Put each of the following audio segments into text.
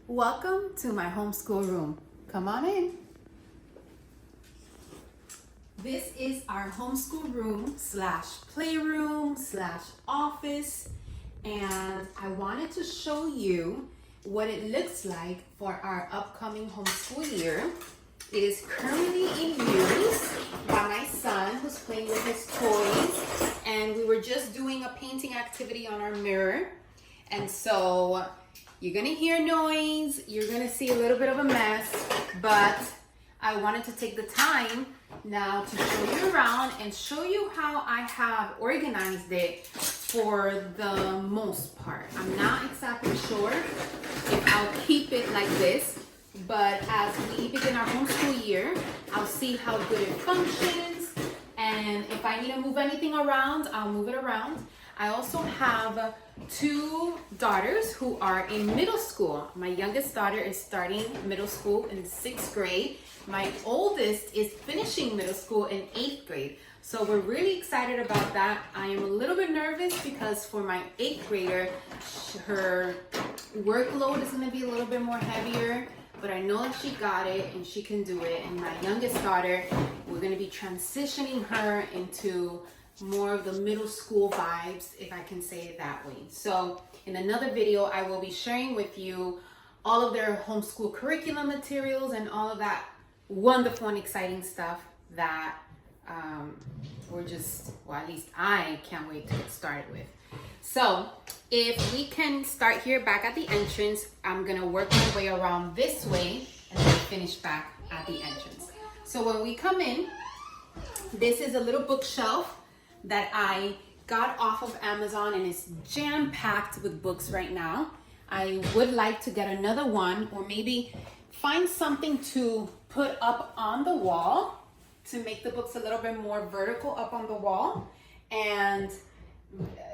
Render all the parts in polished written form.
Welcome to my homeschool room. Come on in. This is our homeschool room slash playroom slash office, and I wanted to show you what it looks like for our upcoming homeschool year. It is currently in use by my son, who's playing with his toys, and we were just doing a painting activity on our mirror, and so you're gonna hear noise, you're gonna see a little bit of a mess, but I wanted to take the time now to show you around and show you how I have organized it for the most part. I'm not exactly sure if I'll keep it like this, but as we begin our homeschool year, I'll see how good it functions, and if I need to move anything around, I'll move it around. I also have two daughters who are in middle school. My youngest daughter is starting middle school in 6th grade. My oldest is finishing middle school in 8th grade. So we're really excited about that. I am a little bit nervous because for my 8th grader, her workload is gonna be a little bit more heavier, but I know that she got it and she can do it. And my youngest daughter, we're gonna be transitioning her into more of the middle school vibes, if I can say it that way. So in another video, I will be sharing with you all of their homeschool curriculum materials and all of that wonderful and exciting stuff that we're just, well, at least I can't wait to get started with. So if we can start here back at the entrance, I'm gonna work my way around this way and then finish back at the entrance. So when we come in, this is a little bookshelf that I got off of Amazon, and it's jam-packed with books right now. I would like to get another one, or maybe find something to put up on the wall to make the books a little bit more vertical up on the wall and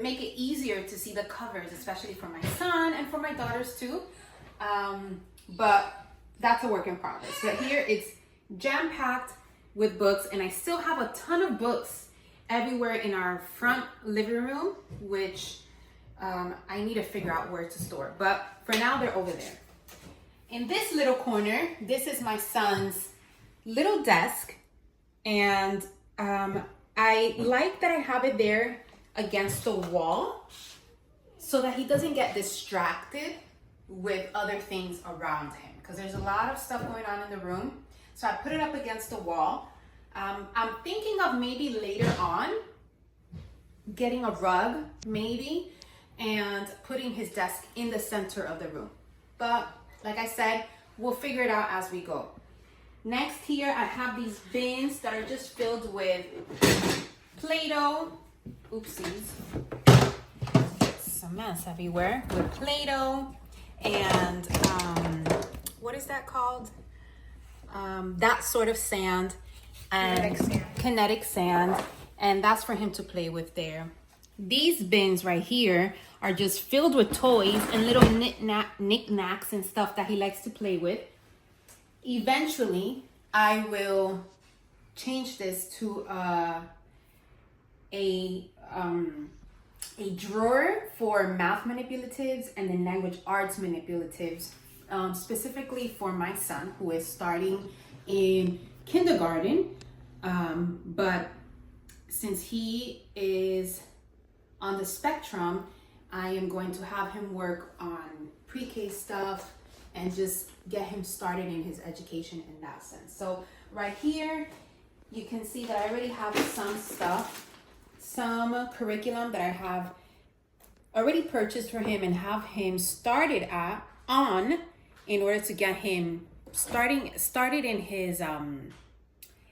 make it easier to see the covers, especially for my son and for my daughters too. But that's a work in progress. But here it's jam-packed with books, and I still have a ton of books everywhere in our front living room, which I need to figure out where to store. But for now, they're over there. In this little corner, this is my son's little desk. And I like that I have it there against the wall so that he doesn't get distracted with other things around him, because there's a lot of stuff going on in the room. So I put it up against the wall. I'm thinking of maybe later on getting a rug, maybe, and putting his desk in the center of the room. But like I said, we'll figure it out as we go. Next here, I have these bins that are just filled with Play-Doh. Oopsies. It's a mess everywhere. With Play-Doh and what is that called? That sort of sand. And kinetic sand, and that's for him to play with there. These bins right here are just filled with toys and little knickknacks and stuff that he likes to play with. Eventually, I will change this to a drawer for math manipulatives and then language arts manipulatives, specifically for my son, who is starting in kindergarten, but since he is on the spectrum, I am going to have him work on pre-K stuff and just get him started in his education in that sense. So right here, you can see that I already have some stuff, some curriculum that I have already purchased for him and have him started on in order to get him started in his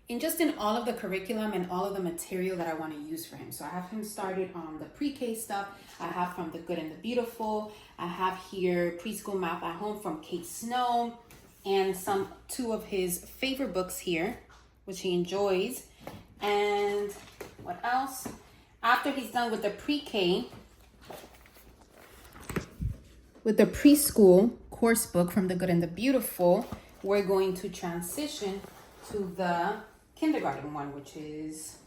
in all of the curriculum and all of the material that I want to use for him. So I have him started on the pre-K stuff. I have From the Good and the Beautiful. I have here Preschool Math at Home from Kate Snow, and two of his favorite books here, which he enjoys. And what else? After he's done with the pre-K, with the preschool course book From the Good and the Beautiful, we're going to transition to the kindergarten one, which is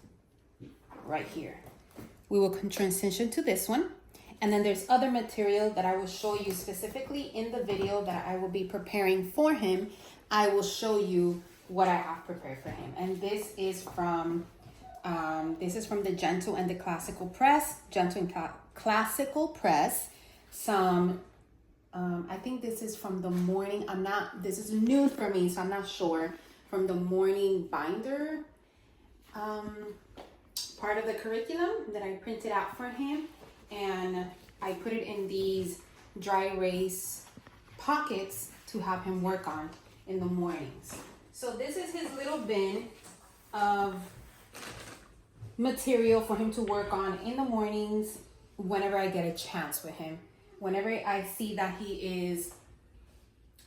right here. We will transition to this one. And then there's other material that I will show you specifically in the video that I will be preparing for him. I will show you what I have prepared for him. And this is from the Gentle and the Classical Press. Gentle and Classical Press. Some, I think this is from the morning. This is new for me, so I'm not sure. From the morning binder, part of the curriculum that I printed out for him. And I put it in these dry erase pockets to have him work on in the mornings. So this is his little bin of material for him to work on in the mornings whenever I get a chance with him. Whenever I see that he is,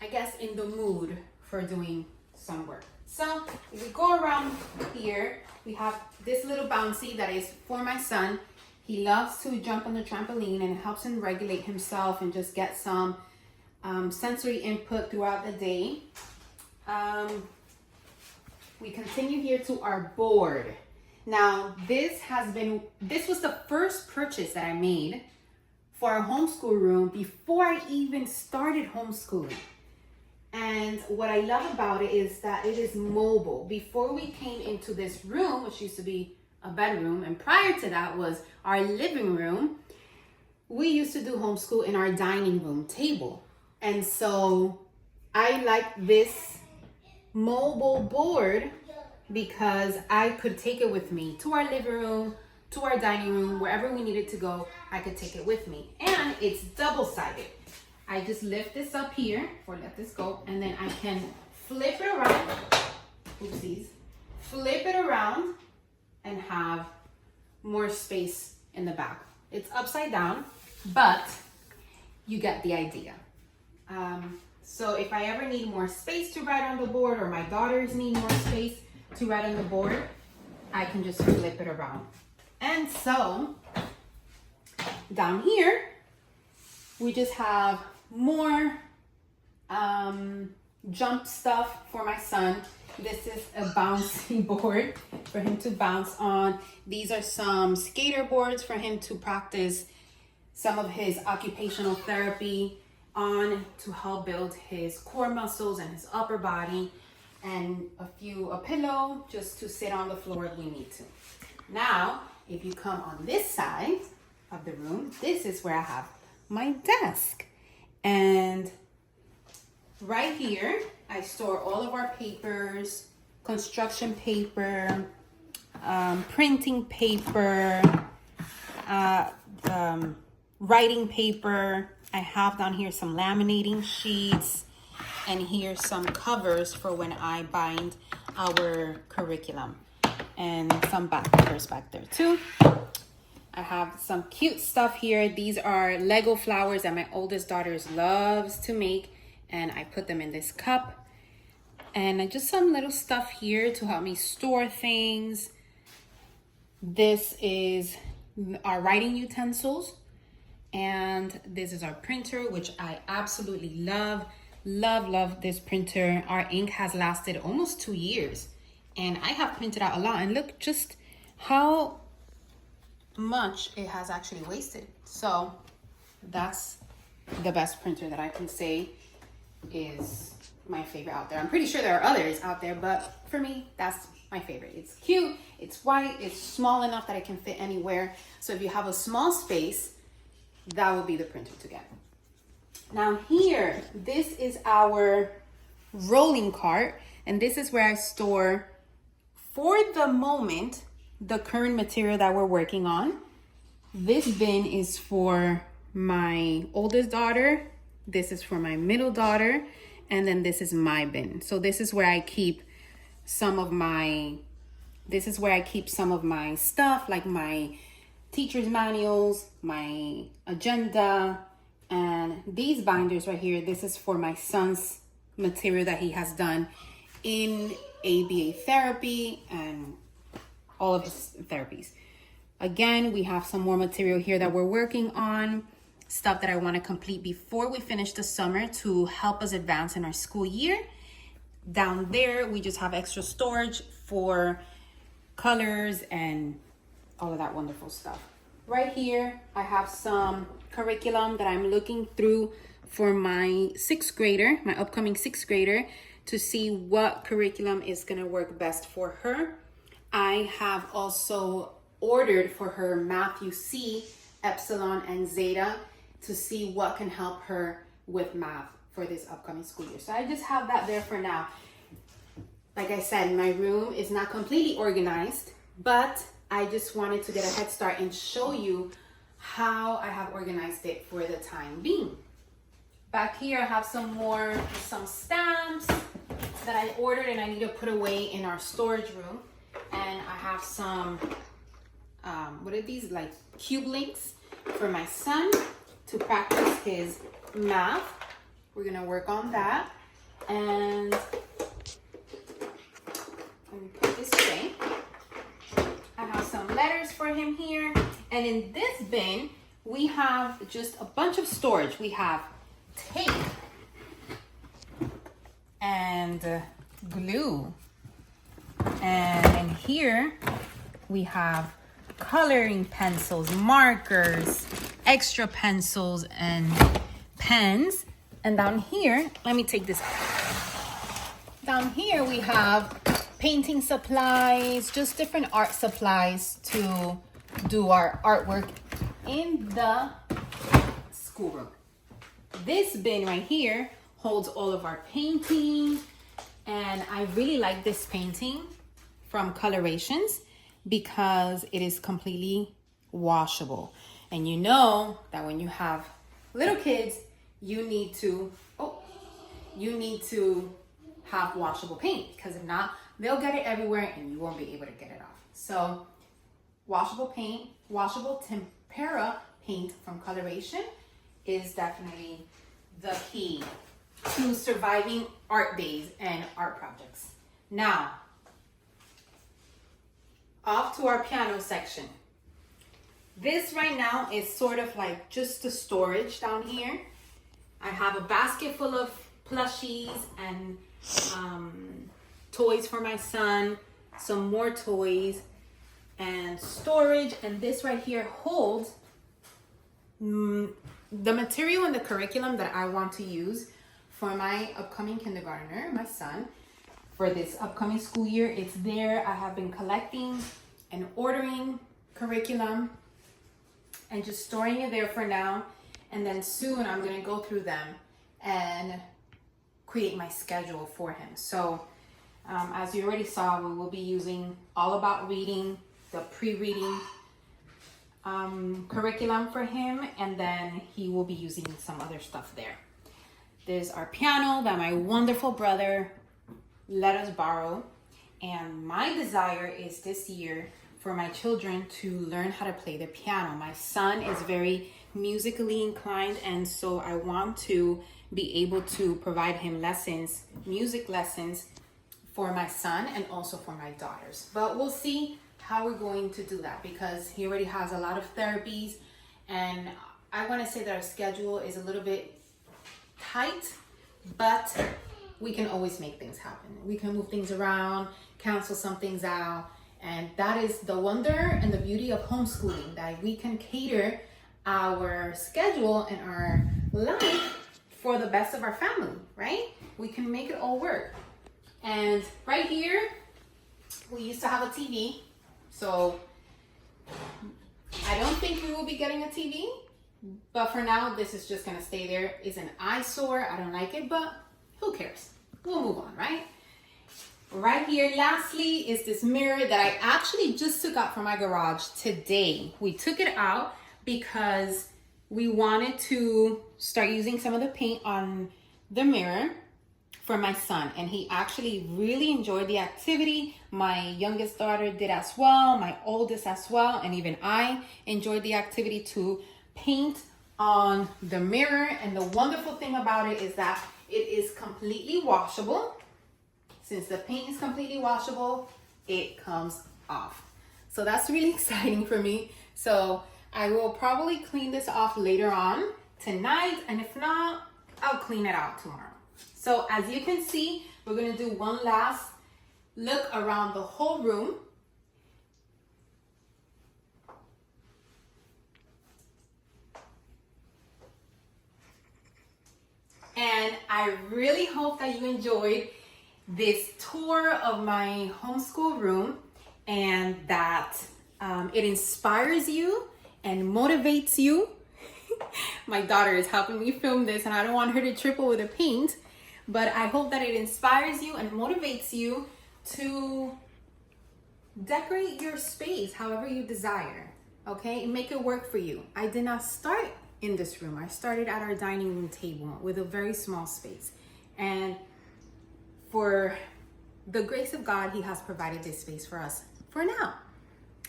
I guess, in the mood for doing some work. So if we go around here, we have this little bouncy that is for my son. He loves to jump on the trampoline, and it helps him regulate himself and just get some sensory input throughout the day. We continue here to our board. Now, this was the first purchase that I made for our homeschool room before I even started homeschooling. And what I love about it is that it is mobile. Before we came into this room, which used to be a bedroom, and prior to that was our living room, we used to do homeschool in our dining room table. And so I like this mobile board because I could take it with me to our living room, to our dining room, wherever we needed to go, I could take it with me. And it's double-sided. I just lift this up here, or let this go, and then I can flip it around, oopsies, flip it around and have more space in the back. It's upside down, but you get the idea. So if I ever need more space to write on the board, or my daughters need more space to write on the board, I can just flip it around. And so down here, we just have more jump stuff for my son. This is a bouncy board for him to bounce on. These are some skater boards for him to practice some of his occupational therapy on to help build his core muscles and his upper body, and a pillow just to sit on the floor if we need to. Now, if you come on this side of the room, this is where I have my desk. And right here, I store all of our papers, construction paper, printing paper, writing paper. I have down here some laminating sheets, and here's some covers for when I bind our curriculum, and some back covers back there too. I have some cute stuff here. These are Lego flowers that my oldest daughter loves to make, and I put them in this cup. And just some little stuff here to help me store things. This is our writing utensils, and this is our printer, which I absolutely love. Love this printer. Our ink has lasted almost 2 years, and I have printed out a lot, and look just how much it has actually wasted. So that's the best printer that I can say is my favorite out there. I'm pretty sure there are others out there, but for me, that's my favorite. It's cute, it's white, it's small enough that it can fit anywhere. So if you have a small space, that would be the printer to get. Now here, this is our rolling cart, and this is where I store, for the moment, the current material that we're working on. This bin is for my oldest daughter, this is for my middle daughter, and then this is my bin. So this is where I keep some of my stuff, like my teacher's manuals, my agenda, and these binders right here. This is for my son's material that he has done in ABA therapy and all of his therapies. Again, we have some more material here that we're working on, stuff that I want to complete before we finish the summer to help us advance in our school year. Down there, we just have extra storage for colors and all of that wonderful stuff. right here, I have some curriculum that I'm looking through for my sixth grader, my upcoming sixth grader, to see what curriculum is gonna work best for her. I have also ordered for her Matthew C, Epsilon, and Zeta to see what can help her with math for this upcoming school year. So I just have that there for now. Like I said, my room is not completely organized, but I just wanted to get a head start and show you how I have organized it for the time being. Back here, I have some stamps that I ordered and I need to put away in our storage room. And I have some, what are these, like cube links for my son to practice his math. We're gonna work on that. And let me put this away. I have some letters for him here. And in this bin, we have just a bunch of storage. We have tape and glue. And in here, we have coloring pencils, markers, extra pencils, and pens. And down here, let me take this. Down here, we have painting supplies, just different art supplies to do our artwork in the schoolroom. This bin right here holds all of our painting, and I really like this painting from Colorations because it is completely washable. And you know that when you have little kids, you need to have washable paint, because if not, they'll get it everywhere and you won't be able to get it off. So washable paint, washable tempera paint from Coloration is definitely the key to surviving art days and art projects. Now, off to our piano section. This right now is sort of like just the storage down here. I have a basket full of plushies and toys for my son, some more toys and storage. And this right here holds the material and the curriculum that I want to use for my upcoming kindergartner, my son, for this upcoming school year. It's there. I have been collecting and ordering curriculum and just storing it there for now. And then soon I'm gonna go through them and create my schedule for him. So as you already saw, we will be using All About Reading, the pre-reading curriculum for him, and then he will be using some other stuff there. There's our piano that my wonderful brother let us borrow, and my desire is this year for my children to learn how to play the piano. My son is very musically inclined, and so I want to be able to provide him lessons, music lessons for my son and also for my daughters. But we'll see how we're going to do that, because he already has a lot of therapies, and I want to say that our schedule is a little bit tight, but we can always make things happen. We can move things around, cancel some things out, and that is the wonder and the beauty of homeschooling, that we can cater our schedule and our life for the best of our family, right? We can make it all work. And right here, we used to have a TV, so I don't think we will be getting a TV, but for now, this is just gonna stay there. It's an eyesore, I don't like it, but who cares? We'll move on, right? Right here, lastly, is this mirror that I actually just took out from my garage today. We took it out because we wanted to start using some of the paint on the mirror for my son, and he actually really enjoyed the activity. My youngest daughter did as well, my oldest as well, and even I enjoyed the activity to paint on the mirror. And the wonderful thing about it is that it is completely washable. Since the paint is completely washable, it comes off. So that's really exciting for me. So I will probably clean this off later on tonight, and if not, I'll clean it out tomorrow. So as you can see, we're gonna do one last look around the whole room. And I really hope that you enjoyed this tour of my homeschool room and that it inspires you and motivates you. My daughter is helping me film this and I don't want her to trip over the paint, but I hope that it inspires you and motivates you to decorate your space however you desire, okay? And make it work for you. I did not start in this room. I started at our dining room table with a very small space. And for the grace of God, He has provided this space for us for now.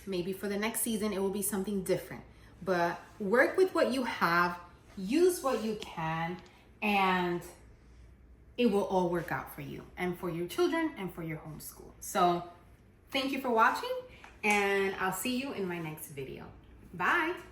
Maybe for the next season, it will be something different. But work with what you have, use what you can, and it will all work out for you and for your children and for your homeschool. So thank you for watching, and I'll see you in my next video. Bye.